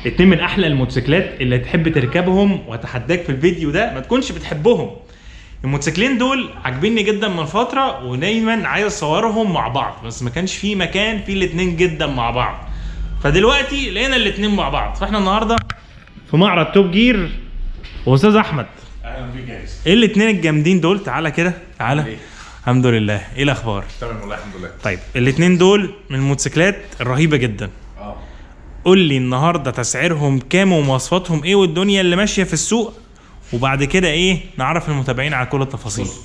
اتنين من احلى الموتوسيكلات اللي تحب تركبهم، واتحداك في الفيديو ده ما تكونش بتحبهم. الموتوسيكلين دول عاجبيني جدا من فتره، ودايما عايز اصورهم مع بعض، بس ما كانش في مكان فيه الاتنين جدا مع بعض. فدلوقتي لقينا الاتنين مع بعض. فاحنا النهارده في معرض توب جير. واستاذ احمد، اهلا بيك يا ياسر. ايه الاتنين الجامدين دول؟ تعالى كده، تعالى. إيه؟ الحمد لله. ايه الاخبار؟ تمام والله الحمد لله. طيب الاتنين دول من الموتوسيكلات الرهيبه جدا. قول لي النهارده تسعيرهم كام ومواصفاتهم ايه والدنيا اللي ماشيه في السوق، وبعد كده ايه نعرف المتابعين على كل التفاصيل. بص،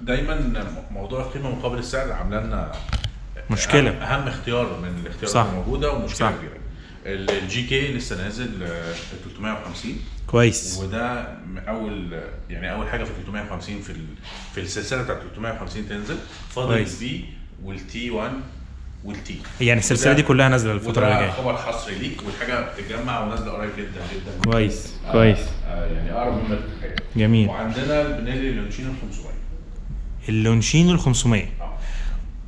دايما موضوع القيمه مقابل السعر عامله لنا مشكله. اهم اختيار من الاختيارات صح. الموجوده، ومشكله صح. كبيره. الجي كي لسه نازل 350 كويس. وده اول حاجه في 350 في السلسله بتاعت 350 تنزل. فاضل البي والتي 1 والتي، يعني السلسله دي كلها نازله الفتره اللي جايه. خبر حصري ليك، والحاجه بتتجمع ونازله قريب جدا جدا. كويس كويس. يعني اقرب مما تتخيل. جميل. وعندنا البنالي اللونشينو ال 500. اللونشينو ال 500.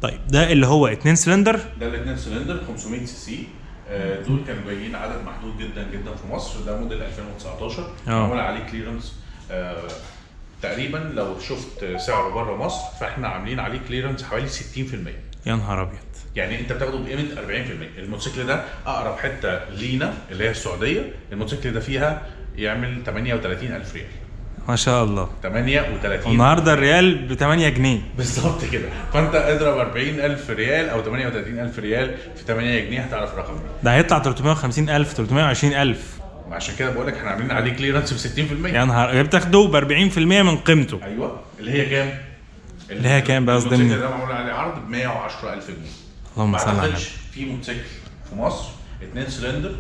طيب ده اللي هو 2 سلندر؟ ده ال 2 سلندر 500 سي سي. دول كانوا جايين عدد محدود جدا جدا في مصر. ده موديل 2019 معمول عليه كليرنس. تقريبا لو شفت سعره بره مصر فاحنا عاملين عليه كليرنس حوالي 60%. يا نهار ابيض. يعني انت بتاخده بقيمه 40%. الموتوسيكل ده اقرب حته لينا اللي هي السعوديه، الموتوسيكل ده فيها يعمل 38,000 ريال. ما شاء الله. 38. النهارده الريال ب 8 جنيه بالظبط كده. فانت اضرب 40,000 ريال او 38,000 ريال في 8 جنيه هتعرف الرقم ده هيطلع 350,000 320,000. وعشان كده بقول لك احنا عاملين عليه كليرنس ب 60%. يا نهار، بتاخده ب 40% من قيمته. ايوه. اللي هي كام؟ اللي هي كام بقى؟ قصدي الموتوسيكل ده معمول عليه عرض ب 110,000 جنيه. اللهم صل على النبي. في موتوسيكل في مصر 2 سلندر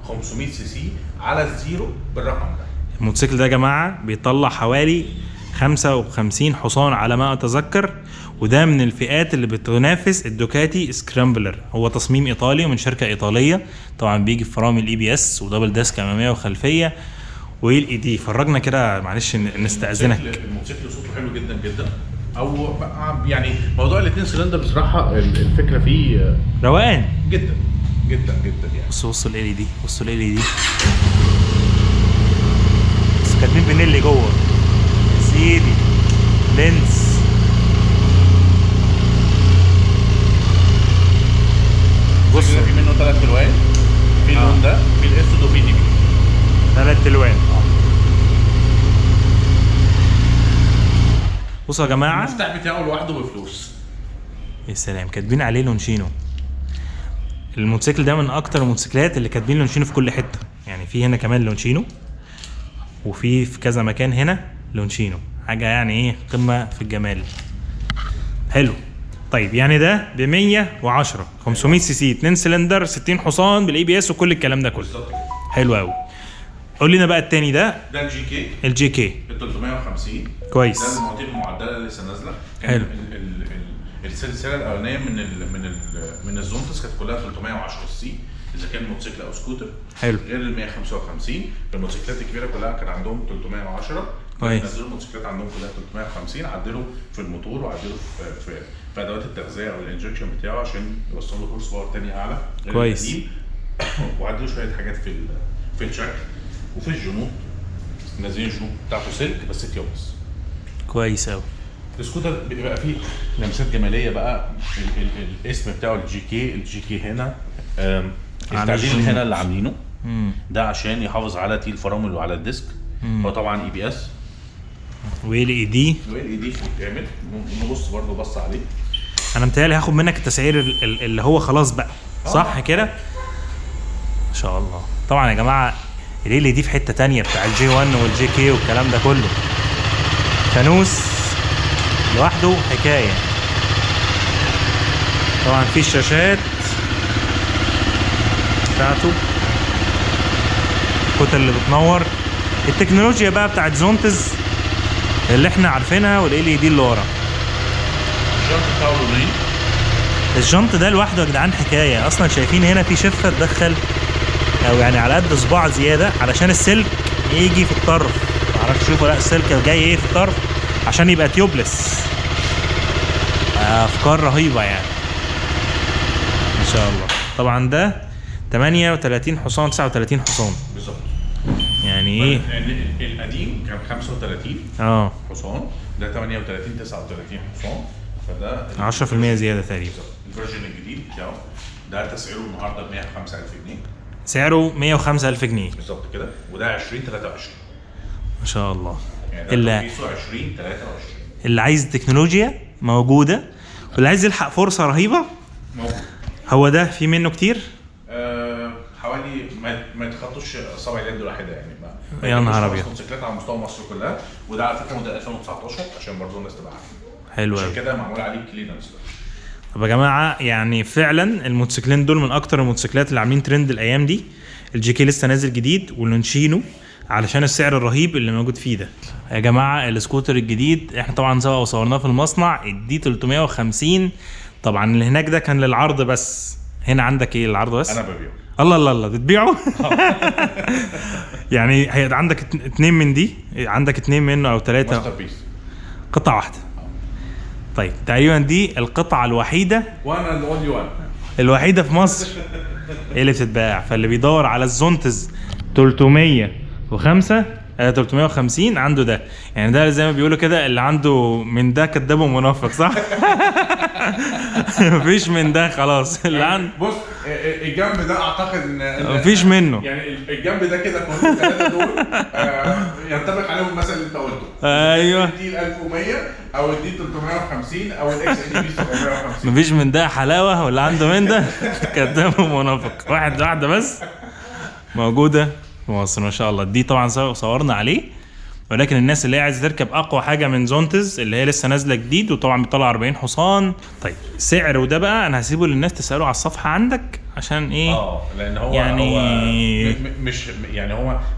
500 سي سي على الزيرو بالرقم ده. الموتوسيكل ده يا جماعه بيطلع حوالي 55 حصان على ما اتذكر، وده من الفئات اللي بتنافس الدوكاتي سكرامبلر. هو تصميم ايطالي ومن شركه ايطاليه، طبعا بيجي في فرامل الاي بي اس ودبل ديسك اماميه وخلفيه ويل اي دي. فرجنا كده معلش نستاذنك. الموتوسيكل صوته حلو جدا جدا. او يعني موضوع الاثنين سلندر بصراحه الفكره فيه روقان جدا جدا جدا يعني. بصوا ال اي دي، بصوا ال اي دي، بس كاتبين بنيلي جوه يا سيدي. لينس. بص في منه 3 الوان. في اللون ده، في الاسود، وفي النبي. 3 الوان. بصوا يا جماعه، المفتاح بتاعه لوحده بفلوس. يا سلام، كاتبين عليه لونشينو. الموتوسيكل ده من اكتر الموتوسيكلات اللي كاتبين لونشينو في كل حته. يعني في هنا كمان لونشينو، وفي كذا مكان هنا لونشينو. حاجه يعني ايه، قمه في الجمال. حلو. طيب يعني ده ب 110 500 سي سي 2 سلندر 60 حصان بالاي بي اس وكل الكلام ده كله. بالظبط. حلو قوي. قول لنا بقى التاني ده الجي كي. الجي كي ب 350. كويس. ده المواتير المعدله اللي لسه نازله. حلو. السلسله الاولانيه من الزونتس كانت كلها 310 سي اذا كان موتوسيكل او سكوتر. حلو. غير ال 155 الموتوسيكلات الكبيره كلها كان عندهم 310. كويس. نزلوا الموتوسيكلات عندهم كلها 350. عدلوا في الموتور وعدلوا في ادوات التغذيه او الانجكشن بتاعه عشان يوصلوا له هورس باور تاني اعلى. كويس. وعدلوا شويه حاجات في الشكل وفي الجنوط. نازلين الجنوط بتاعته سلك بس تيوبس. كويس قوي. السكوتر بيبقى فيه لمسات جماليه بقى. الاسم بتاعه الجي كي هنا. التعديل هنا اللي عاملينه ده عشان يحافظ على تيل الفرامل وعلى الديسك. هو طبعا اي بي اس ويل اي دي. ويل اي دي بيتعمل. نبص برضه بص عليه. انا متهيألي هاخد منك التسعير اللي هو خلاص بقى. صح كده؟ ما شاء الله. طبعا يا جماعه الريلي دي في حته تانية بتاع الجي 1 والجي كي والكلام ده كله. فانوس لوحده حكايه. طبعا في الشاشات بتاعته، الكتل اللي بتنور، التكنولوجيا بقى بتاعت زونتز اللي احنا عارفينها، والال اي دي اللي ورا. الجنط بتاعه لونين. الجنط ده لوحده يا جدعان حكايه. اصلا شايفين هنا في شفه تدخل او يعني على قد صباع زياده علشان السلك يجي في الطرف. معرفش شوفوا، لا السلك جاي ايه في الطرف عشان يبقى تيوبلس. افكار رهيبه يعني ما شاء الله. طبعا ده 38 حصان 39 حصان بالظبط. يعني ايه؟ القديم كان 35 حصان، ده 38 39 حصان، فده 10% زياده تقريبا. الفيرجن الجديد بتاعه ده تسعيره النهارده ب 105,000 جنيه، سعره 105,000 جنيه بالظبط كده، وده 2023 ما شاء الله. يعني اللي, ده تقيسه 2023 اللي عايز تكنولوجيا موجوده، واللي عايز يلحق فرصه رهيبه موجود. هو ده في منه كتير، حوالي ما يتخطوش اصابع اليد الواحده يعني. ما يا نهار ابيض. موتوسيكلات على مستوى مصر كلها، وده على فكره موديل 2019 عشان برضه الناس تبقى عارفه. حلو عشان قوي. كده معمول عليه كليرنس. طب يا جماعه يعني فعلا الموتوسيكلين دول من اكتر الموتوسيكلات اللي عاملين ترند الايام دي. الجي كي لسه نازل جديد، واللونشينو علشان السعر الرهيب اللي موجود فيه ده. يا جماعه السكوتر الجديد احنا طبعا سوا وصورناه في المصنع، الدي 350. طبعا اللي هناك ده كان للعرض بس، هنا عندك ايه العرض بس؟ انا ببيعه. الله الله الله بتبيعه؟ يعني هي عندك اتنين من دي، عندك اتنين منه او ثلاثه؟ ماستر بيس، قطعه واحده. طيب تقريبا دي القطعه الوحيده، وانا الاوديو وان الوحيده في مصر اللي بتتباع. فاللي بيدور على الزونتز 305 350 عنده ده. يعني ده زي ما بيقولوا كده، اللي عنده من ده كداب ومنافق، صح؟ مفيش من ده خلاص. اللي عنده بص الجنب ده اعتقد ان مفيش منه. يعني الجنب ده كده كل الثلاثه دول ينطبق عليهم المثل اللي انت قلته. ايوه، دي 1100 او دي 350 او الاكس ان بي 750. مفيش من ده حلاوه، واللي عنده من ده كداب ومنافق. واحده بس موجوده في مصر ما شاء الله. دي طبعا صورنا عليه، ولكن الناس اللي هي عايزه تركب اقوى حاجه من زونتز اللي هي لسه نازله جديد، وطبعا بيطلع 40 حصان. طيب سعر وده بقى انا هسيبه للناس تساله على الصفحه عندك، عشان ايه؟ لان هو يعني هو مش يعني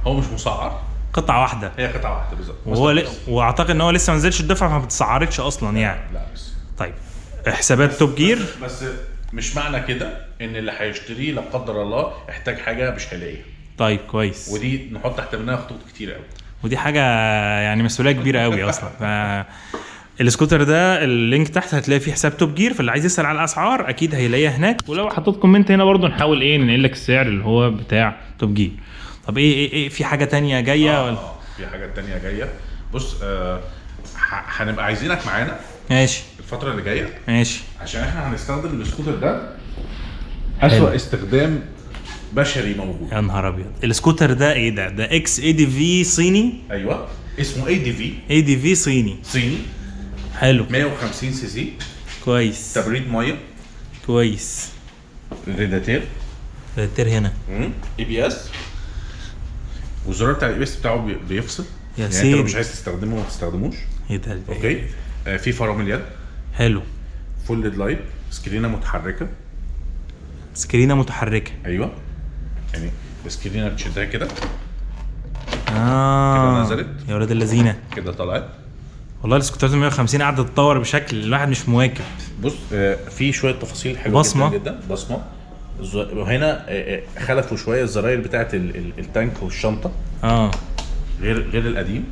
هو مش مسعر، قطعه واحده، هي قطعه واحده بالظبط. وهو واعتقد ان هو لسه ما نزلش الدفعه فما بتسعرتش اصلا يعني. لا بس طيب حسابات توب جير، بس مش معنى كده ان اللي هيشتريه لا قدر الله احتاج حاجه مش هيلاقيها. طيب كويس. ودي نحط تحت منها خطوط كتير قوي، ودي حاجه يعني مسؤوليه كبيره قوي اصلا. السكوتر ده اللينك تحت هتلاقي فيه حساب توب جير، فاللي عايز يسال على الاسعار اكيد هيلاقيها هناك. ولو حطيت كومنت هنا برضو نحاول ايه ننقل لك السعر اللي هو بتاع توب جير. طب ايه في حاجه تانية جايه ولا؟ في حاجه تانية جايه. بص هنبقى عايزينك معانا ماشي الفتره اللي جايه، ماشي، عشان احنا هنستخدم السكوتر ده اسوأ استخدام بشري موجود. يا نهار ابيض. السكوتر ده ايه ده اكس اي دي في صيني. ايوه اسمه اي دي في صيني. حلو. 150 سي سي، كويس. تبريد ميه كويس. ريداتير هنا اي بي اس، والزرار بتاع الاي بي اس بتاعه بيفصل يا يعني سيدي. انت لو مش عايز تستخدمه ما تستخدموش. ايه ده؟ اوكي. في فرامل يد. حلو. فول ليد لايت، سكرينه متحركه. ايوه يعني السكرينه بتشدها كده كده نزلت يا ولاد اللذينه، كده طلعت. والله السكوترات 150 قاعده تتطور بشكل الواحد مش مواكب. بص في شويه تفاصيل حلوه بصمة. جدا بصمه. وهنا خلفوا شويه الزراير بتاعه التانك والشنطه غير القديم.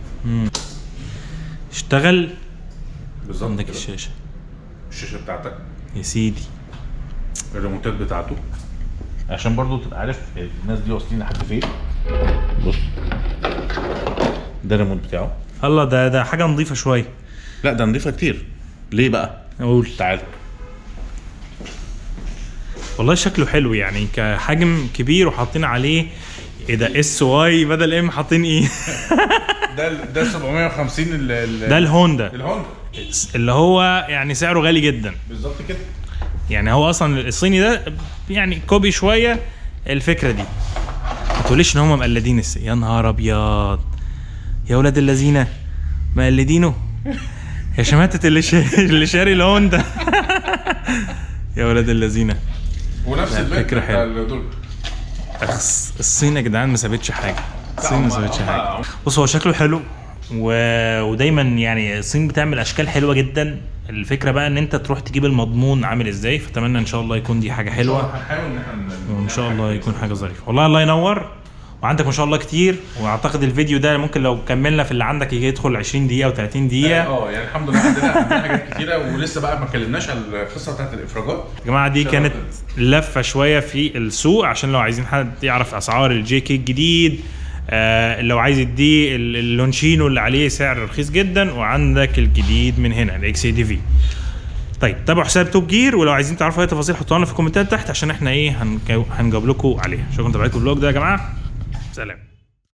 اشتغل بالظبط. عندك الشاشه بتاعتك يا سيدي، الريموتات بتاعته، عشان برضو تبقى عارف الناس دي واصلين لحد فين. بص ده الريموت بتاعه. الله ده حاجه نظيفه شويه. لا ده نضيفه كتير. ليه بقى؟ اقول تعال. والله شكله حلو يعني كحجم كبير، وحاطين عليه ايه ده اس واي بدل ام، حاطين ايه؟ ده 750 ده الهوندا اللي هو يعني سعره غالي جدا. بالظبط كده. يعني هو اصلا الصيني ده يعني كوبي شويه الفكره دي. ما تقوليش ان هم مقلدين يا نهار ابيض يا ولاد اللذينه، مقلدينه يا شماتة اللي شاري الهوندا. يا ولاد اللذينه. ونفس الفكره حلوه. دول الصين يا جدعان ما سابتش حاجه. الصين ما سابتش حاجه. بص هو شكله حلو ودايما يعني الصين بتعمل اشكال حلوه جدا. الفكره بقى ان انت تروح تجيب المضمون عامل ازاي. فاتمنى ان شاء الله يكون دي حاجه حلوه، هنحاول ان احنا وان شاء الله يكون حاجه ظريفه. والله الله ينور. وعندك ما شاء الله كتير، واعتقد الفيديو ده ممكن لو كملنا في اللي عندك يجي يدخل 20 دقيقه و30 دقيقه. يعني الحمد لله عندنا حاجات كتيره، ولسه بقى ما اتكلمناش على القصه بتاعت الافراجات يا جماعه. دي كانت لفه شويه في السوق عشان لو عايزين حد يعرف اسعار الجي كي الجديد. لو عايز دي اللونشينو اللي عليه سعر رخيص جدا، وعندك الجديد من هنا الاكس اي دي في. طيب تابعوا حساب توب جير، ولو عايزين تعرفوا اي تفاصيل حطوها لنا في الكومنتات تحت عشان احنا هنجاوب لكم عليها. شكرا لتابعتكم الفلوج ده يا جماعه، سلام.